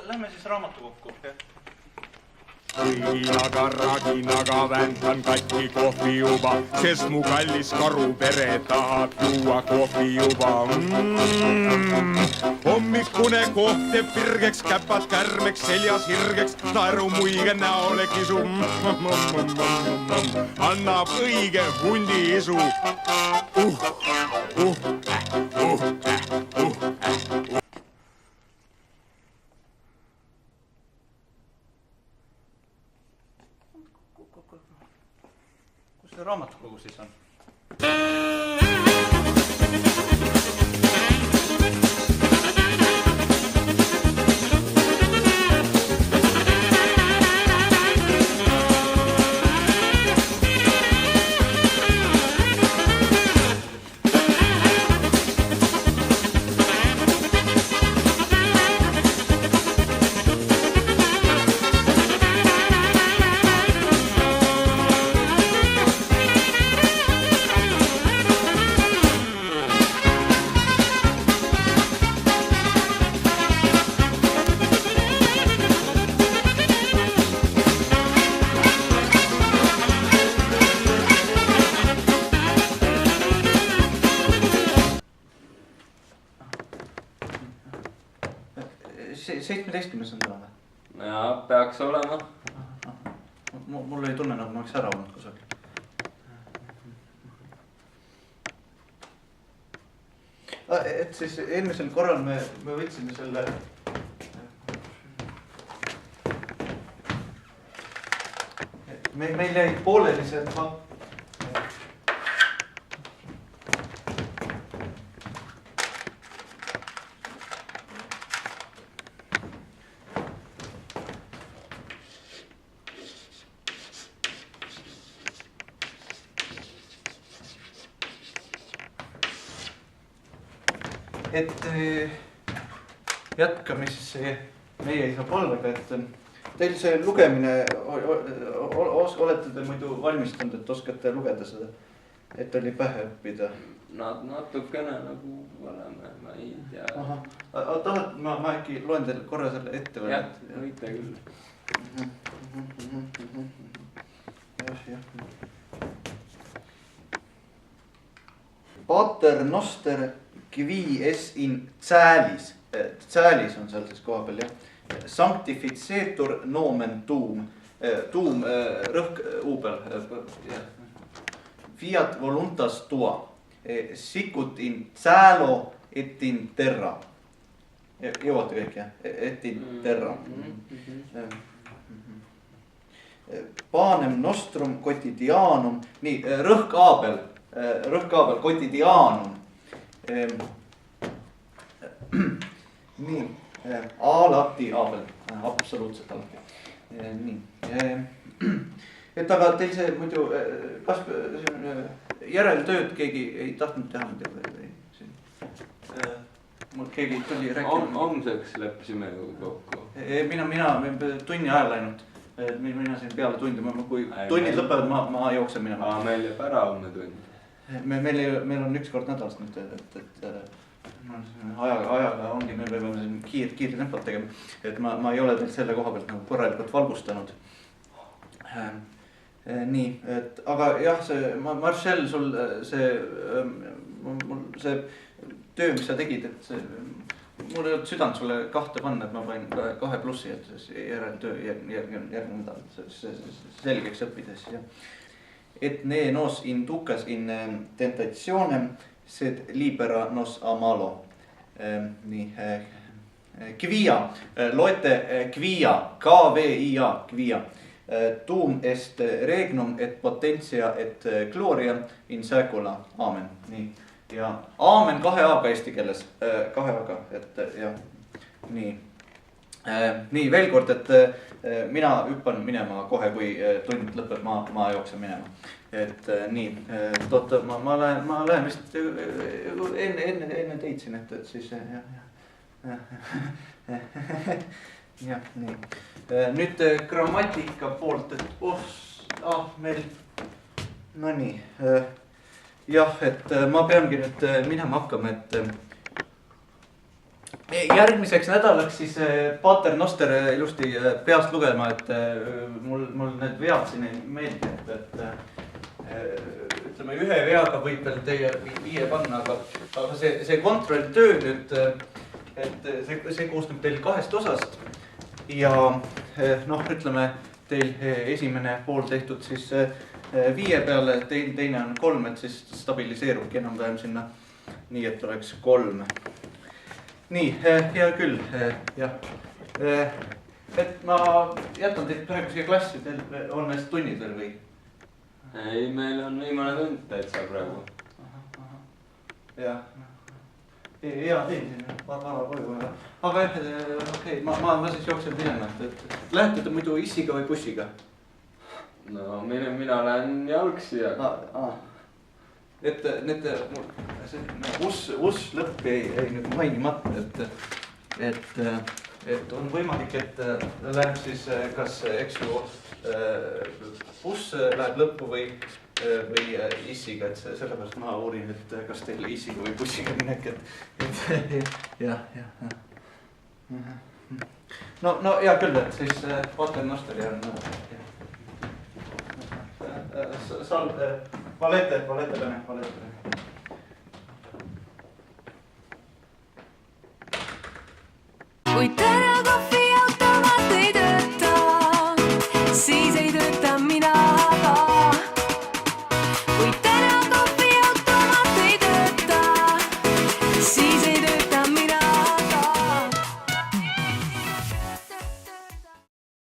Lähme siis raamatukokku. Õinaga, raginaga väntan katki kohvi juba, sest mu kallis karupere tahab juua kohvi juba. Hommikune koht teeb virgeks, käpad kärmeks, seljas hirgeks, naeru muige näole kisu. Annab õige hundi isu. Kus see raamatukogu siis on? Seitsmeteistkümnes on täna või? Jaa, peaks olema. Mul ei tunne, nagu ma oleks ära olnud kusagil. Et siis eelmisel korral me võtsime selle... Meil jäi pooleli see... Et jätkame siis meie isa palvega, et teil see lugemine, olete te muidu valmistanud, et oskate lugeda seda, et oli pähe õppida? Natukene nagu oleme, ma ei tea. Tahad, ma äkki loen teile korra selle ette või? Jah, võite küll. Pater noster qui es in Caelis, Caelis on seal siis koha peal, jah. Sanctificetur nomen tuum, tuum rõhk uubel, fiat voluntas tua, sicut in caelo et in terra. Jõuate kõik, jah? Et in terra. Panem nostrum quotidianum, nii, rõhk aabel quotidianum. Nii, alati aabel, absoluutselt alati. Nii, et aga teil see muidu, kas järeltööd keegi ei tahtnud teha või siin? Mul keegi tuli rääkima. Homseks leppisime kokku. Mina tunni ajal ainult. Mina siin peale tundi, kui tunnid lõpevad, ma jooksen minema. Meil jääb ära homme tund. Meil on üks kord nädalas nüüd, et ajaga ongi, me peame siin kiirri tempot tegema, et ma ei ole teil selle koha pealt nagu korralikult valgustanud. Nii, et aga jah, see Marcel, sul see töö, mis sa tegid, et mul ei olnud südant sulle 2 panna, et ma panin 2+, et järeltöö järgmine nädal selgeks õppides, jah. Et ne nos inducas in tentationem, sed libera nos a malo. Nii, kvia, loete kvia, K-V-I-A, kvia. Tuum est regnum et potentia et gloria in secula, aamen. Nii, ja aamen 2 A-ga eesti keeles, 2 A-ga, et jah, nii. Nii, veel kord, et mina hüppan minema kohe, kui tund lõpeb, ma jooksen minema. Et nii, toota, ma lähen vist enne teid siin, et siis jah, nii. Nüüd grammatika poolt, et meil, no nii, jah, et ma peangi nüüd minema hakkama, et järgmiseks nädalaks siis Pater Noster ilusti peast lugema, et mul need vead siin ei meeldi, et ütleme ühe veaga võib veel teie 5 panna, aga see kontrolltöö nüüd, et see koosneb teil 2 osast ja noh, ütleme teil esimene pool tehtud siis 5 peale, teine on 3, et siis stabiliseerubki enam-vähem sinna nii, et oleks 3. Nii, hea küll, jah. Et ma jätan teid praegu siia klassi, teil on neist tunnid veel või? Ei, meil on viimane tund täitsa praegu. Jah. Hea teen siin, vara koju. Aga jah, okei, ma siis jooksen minema, et lähete te muidu issiga või bussiga? No mina lähen jalgsi, aga... Et need uss lõpp jäi nüüd mainimata, et on võimalik, et läheb siis kas, eks ju, buss läheb lõppu või issiga, et sellepärast ma uurin, et kas teil issiga või bussiga minek, et jah. No hea küll, et siis Pater Nosteri on valete läne. Kui